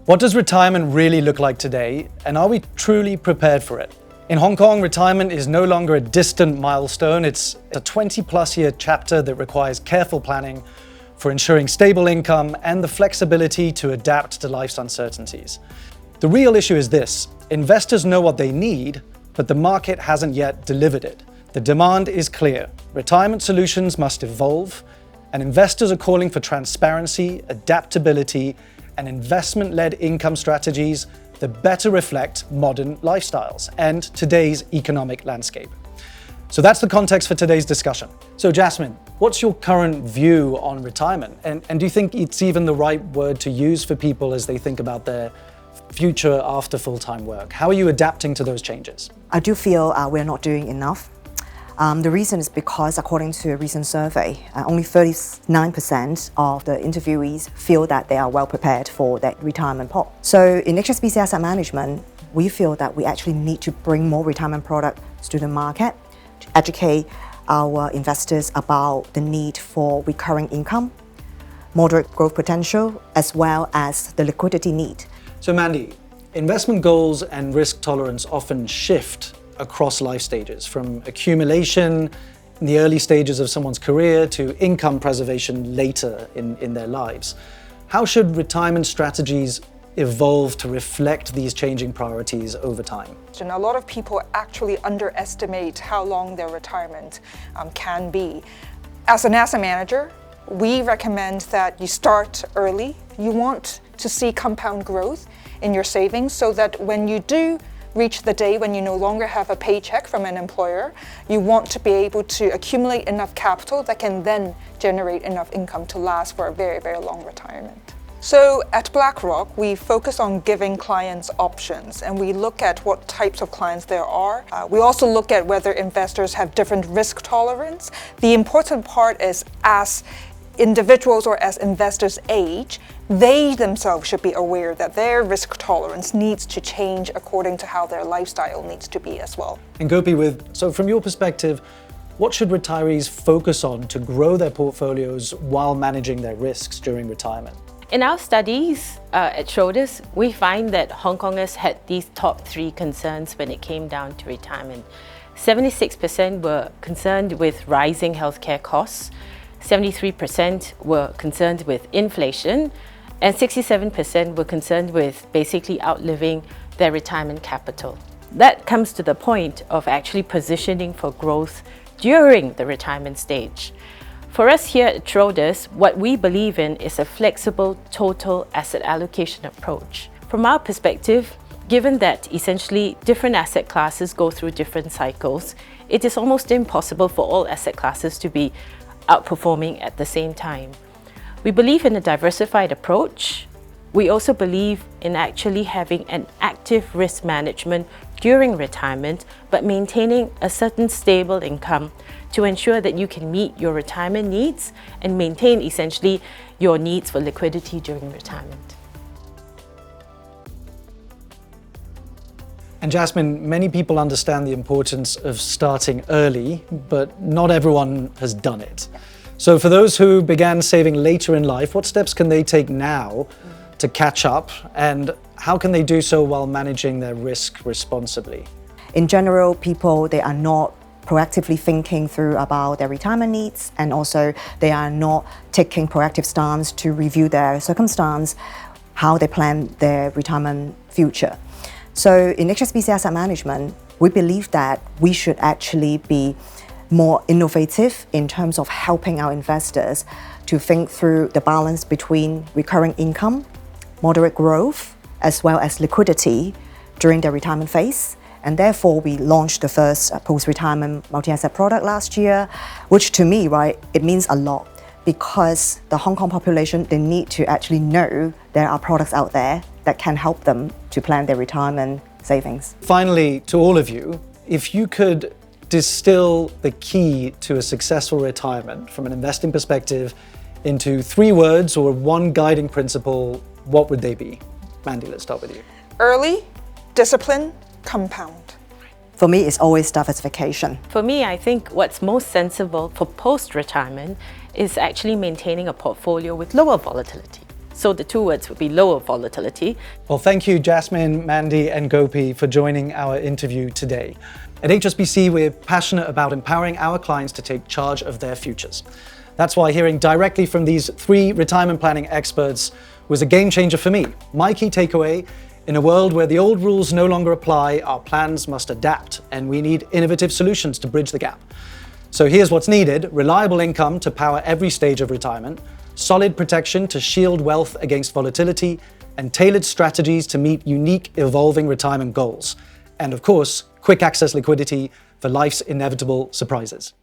What does retirement really look like today, and are we truly prepared for it? In Hong Kong, retirement is no longer a distant milestone. It's a 20-plus year chapter that requires careful planning for ensuring stable income and the flexibility to adapt to life's uncertainties. The real issue is this: investors know what they need, but the market hasn't yet delivered it. The demand is clear. Retirement solutions must evolve, and investors are calling for transparency, adaptability, and investment-led income strategies that better reflect modern lifestyles and today's economic landscape. So that's the context for today's discussion. So Jasmine, what's your current view on retirement? And do you think it's even the right word to use for people as they think about their future after full-time work? How are you adapting to those changes? I do feel we're not doing enough. The reason is because, according to a recent survey, only 39% of the interviewees feel that they are well prepared for that retirement pot. So in HSBC Asset Management, we feel that we actually need to bring more retirement products to the market, to educate our investors about the need for recurring income, moderate growth potential, as well as the liquidity need. So Mandy, investment goals and risk tolerance often shift across life stages, from accumulation in the early stages of someone's career to income preservation later in their lives. How should retirement strategies evolve to reflect these changing priorities over time? And a lot of people actually underestimate how long their retirement can be. As an asset manager, we recommend that you start early. You want to see compound growth in your savings so that when you do reach the day when you no longer have a paycheck from an employer, you want to be able to accumulate enough capital that can then generate enough income to last for a very, very long retirement. So at BlackRock, we focus on giving clients options, and we look at what types of clients there are. We also look at whether investors have different risk tolerance. The important part is, as individuals or as investors age, they themselves should be aware that their risk tolerance needs to change according to how their lifestyle needs to be as well. And Gopi, so from your perspective, what should retirees focus on to grow their portfolios while managing their risks during retirement? In our studies at Schroders, we find that Hong Kongers had these top 3 concerns when it came down to retirement. 76% were concerned with rising healthcare costs, 73% were concerned with inflation, and 67% were concerned with basically outliving their retirement capital. That comes to the point of actually positioning for growth during the retirement stage. For us here at Schroders, what we believe in is a flexible total asset allocation approach. From our perspective, given that essentially different asset classes go through different cycles, it is almost impossible for all asset classes to be outperforming at the same time. We believe in a diversified approach. We also believe in actually having an active risk management during retirement, but maintaining a certain stable income to ensure that you can meet your retirement needs and maintain essentially your needs for liquidity during retirement. And Jasmine, many people understand the importance of starting early, but not everyone has done it. So for those who began saving later in life, what steps can they take now to catch up, and how can they do so while managing their risk responsibly? In general, people, they are not proactively thinking through about their retirement needs, and also they are not taking proactive stance to review their circumstance, how they plan their retirement future. So in HSBC Asset Management, we believe that we should actually be more innovative in terms of helping our investors to think through the balance between recurring income, moderate growth, as well as liquidity during their retirement phase. And therefore, we launched the first post-retirement multi-asset product last year, which to me, right, it means a lot, because the Hong Kong population, they need to actually know there are products out there that can help them to plan their retirement savings. Finally, to all of you, if you could distill the key to a successful retirement from an investing perspective into 3 words or 1 guiding principle, what would they be? Mandy, let's start with you. Early, discipline, compound. For me, it's always diversification. For me, I think what's most sensible for post-retirement is actually maintaining a portfolio with lower volatility. So the two words would be lower volatility. Well, thank you, Jasmine, Mandy, and Gopi, for joining our interview today. At HSBC, we're passionate about empowering our clients to take charge of their futures. That's why hearing directly from these three retirement planning experts was a game changer for me. My key takeaway: in a world where the old rules no longer apply, our plans must adapt, and we need innovative solutions to bridge the gap. So here's what's needed: reliable income to power every stage of retirement, solid protection to shield wealth against volatility, and tailored strategies to meet unique, evolving retirement goals. And of course, quick access liquidity for life's inevitable surprises.